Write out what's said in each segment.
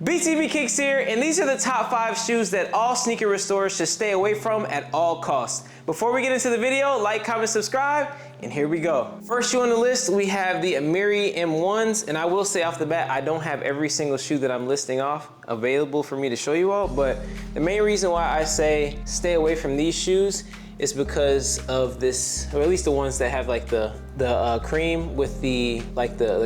BTB Kicks here, and these are the top 5 shoes that all sneaker restorers should stay away from at all costs. Before we get into the video, like, comment, subscribe, and here we go. First shoe on the list, we have the Amiri M1s, and I will say off the bat, I don't have every single shoe that I'm listing off available for me to show you all, but the main reason why I say stay away from these shoes is because of this, or at least the ones that have like the cream with the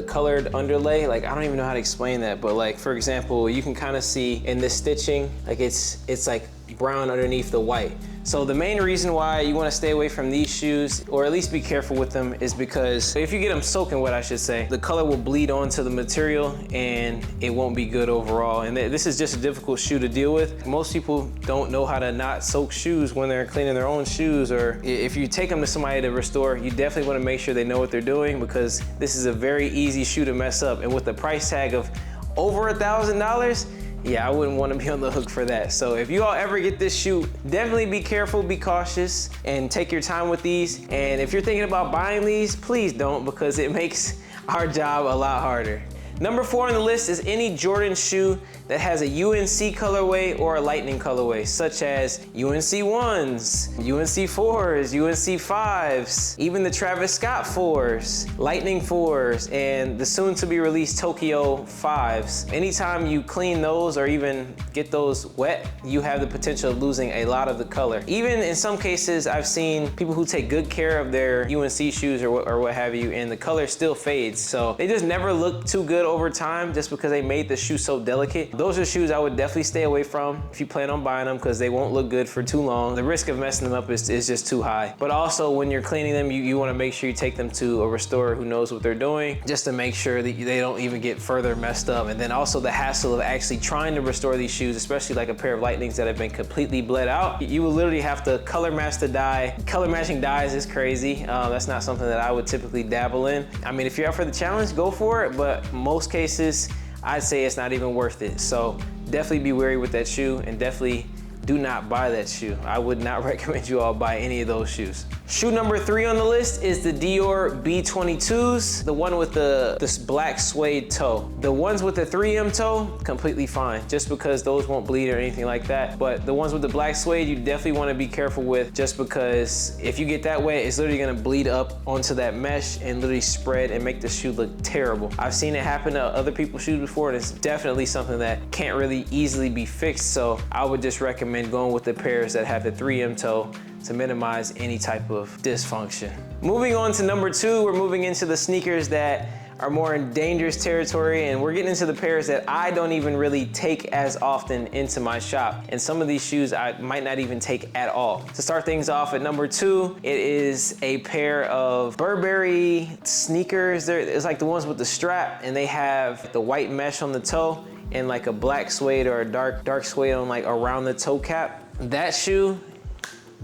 colored underlay. Like, I don't even know how to explain that, but like, for example, you can kind of see in this stitching, like it's like brown underneath the white. So the main reason why you want to stay away from these shoes, or at least be careful with them, is because if you get them soaking wet, I should say, the color will bleed onto the material and it won't be good overall. And this is just a difficult shoe to deal with. Most people don't know how to not soak shoes when they're cleaning their own shoes, or if you take them to somebody to restore, you definitely want to make sure they know what they're doing, because this is a very easy shoe to mess up. And with the price tag of over $1,000, yeah, I wouldn't want to be on the hook for that. So if you all ever get this shoe, definitely be careful, be cautious, and take your time with these. And if you're thinking about buying these, please don't, because it makes our job a lot harder. Number 4 on the list is any Jordan shoe that has a UNC colorway or a Lightning colorway, such as UNC 1s, UNC 4s, UNC 5s, even the Travis Scott 4s, Lightning 4s, and the soon to be released Tokyo 5s. Anytime you clean those or even get those wet, you have the potential of losing a lot of the color. Even in some cases, I've seen people who take good care of their UNC shoes or what have you, and the color still fades. So they just never look too good over time just because they made the shoe so delicate. Those are shoes I would definitely stay away from if you plan on buying them, because they won't look good for too long. The risk of messing them up is just too high. But also, when you're cleaning them, you want to make sure you take them to a restorer who knows what they're doing, just to make sure that they don't even get further messed up. And then also the hassle of actually trying to restore these shoes, especially like a pair of Lightnings that have been completely bled out. You will literally have to color match the dye. Color matching dyes is crazy. That's not something that I would typically dabble in. I mean, if you're up for the challenge, go for it, but most cases, I'd say it's not even worth it. So definitely be wary with that shoe, and definitely do not buy that shoe. I would not recommend you all buy any of those shoes. Shoe number 3 on the list is the Dior B22s, the one with this black suede toe. The ones with the 3M toe, completely fine, just because those won't bleed or anything like that. But the ones with the black suede, you definitely want to be careful with, just because if you get that wet, it's literally going to bleed up onto that mesh and literally spread and make the shoe look terrible. I've seen it happen to other people's shoes before, and it's definitely something that can't really easily be fixed. So I would just recommend going with the pairs that have the 3M toe to minimize any type of dysfunction. Moving on to number 2, we're moving into the sneakers that are more in dangerous territory, and we're getting into the pairs that I don't even really take as often into my shop. And some of these shoes I might not even take at all. To start things off at number 2, it is a pair of Burberry sneakers. It's like the ones with the strap, and they have the white mesh on the toe and like a black suede or a dark suede on like around the toe cap. That shoe,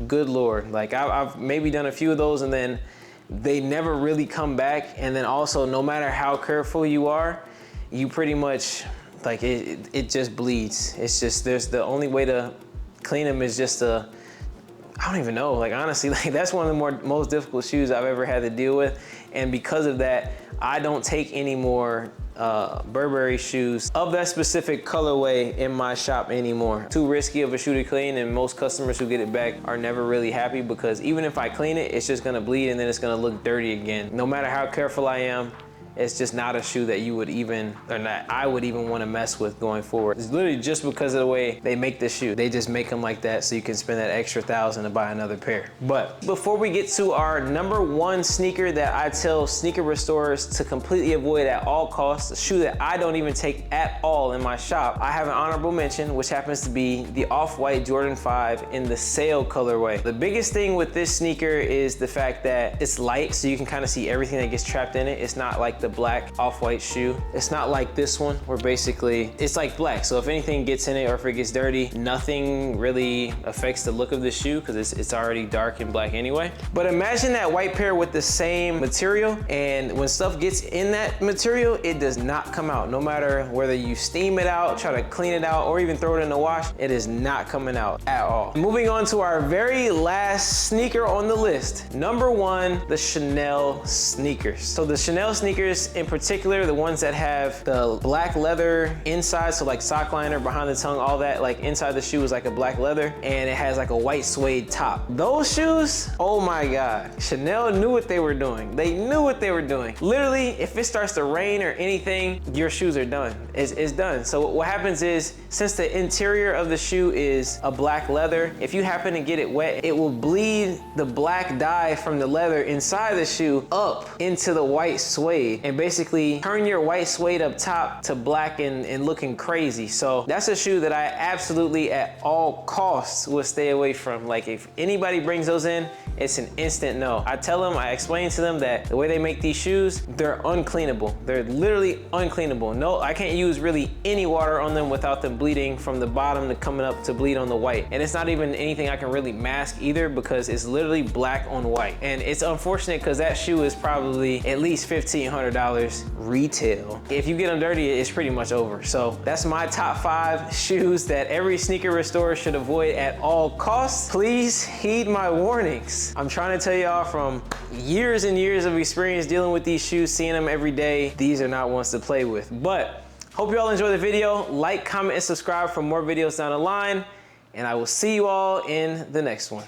good Lord. Like I've maybe done a few of those, and then they never really come back. And then also, no matter how careful you are, you pretty much, like it just bleeds. It's just, the only way to clean them is just I don't even know, like honestly, like that's one of the most difficult shoes I've ever had to deal with. And because of that, I don't take any more Burberry shoes of that specific colorway in my shop anymore. Too risky of a shoe to clean, and most customers who get it back are never really happy, because even if I clean it, it's just gonna bleed and then it's gonna look dirty again. No matter how careful I am, it's just not a shoe that you would even, or not, I would even want to mess with going forward. It's literally just because of the way they make the shoe. They just make them like that so you can spend that extra $1,000 to buy another pair. But before we get to our number 1 sneaker that I tell sneaker restorers to completely avoid at all costs, a shoe that I don't even take at all in my shop, I have an honorable mention, which happens to be the off-white Jordan 5 in the sail colorway. The biggest thing with this sneaker is the fact that it's light, so you can kind of see everything that gets trapped in it. It's not like the black off-white shoe. It's not like this one where basically it's like black, so if anything gets in it or if it gets dirty, nothing really affects the look of the shoe because it's already dark and black anyway. But imagine that white pair with the same material, and when stuff gets in that material, it does not come out. No matter whether you steam it out, try to clean it out, or even throw it in the wash, it is not coming out at all. Moving on to our very last sneaker on the list. Number 1, the Chanel sneakers. So the Chanel sneakers sneakers in particular, the ones that have the black leather inside, so like sock liner, behind the tongue, all that, like inside the shoe is like a black leather, and it has like a white suede top. Those shoes, oh my God, Chanel knew what they were doing. They knew what they were doing. Literally, if it starts to rain or anything, your shoes are done. It's done. So what happens is, since the interior of the shoe is a black leather, if you happen to get it wet, it will bleed the black dye from the leather inside the shoe up into the white suede and basically turn your white suede up top to black and looking crazy. So that's a shoe that I absolutely at all costs would stay away from. Like, if anybody brings those in, it's an instant no. I tell them, I explain to them that the way they make these shoes, they're uncleanable. They're literally uncleanable. No, I can't use really any water on them without them bleeding from the bottom to coming up to bleed on the white. And it's not even anything I can really mask either, because it's literally black on white. And it's unfortunate because that shoe is probably at least $1,500 retail. If you get them dirty, it's pretty much over. So that's my top 5 shoes that every sneaker restorer should avoid at all costs. Please heed my warnings. I'm trying to tell y'all from years and years of experience dealing with these shoes, seeing them every day, these are not ones to play with. But hope you all enjoy the video. Like, comment, and subscribe for more videos down the line. And I will see you all in the next one.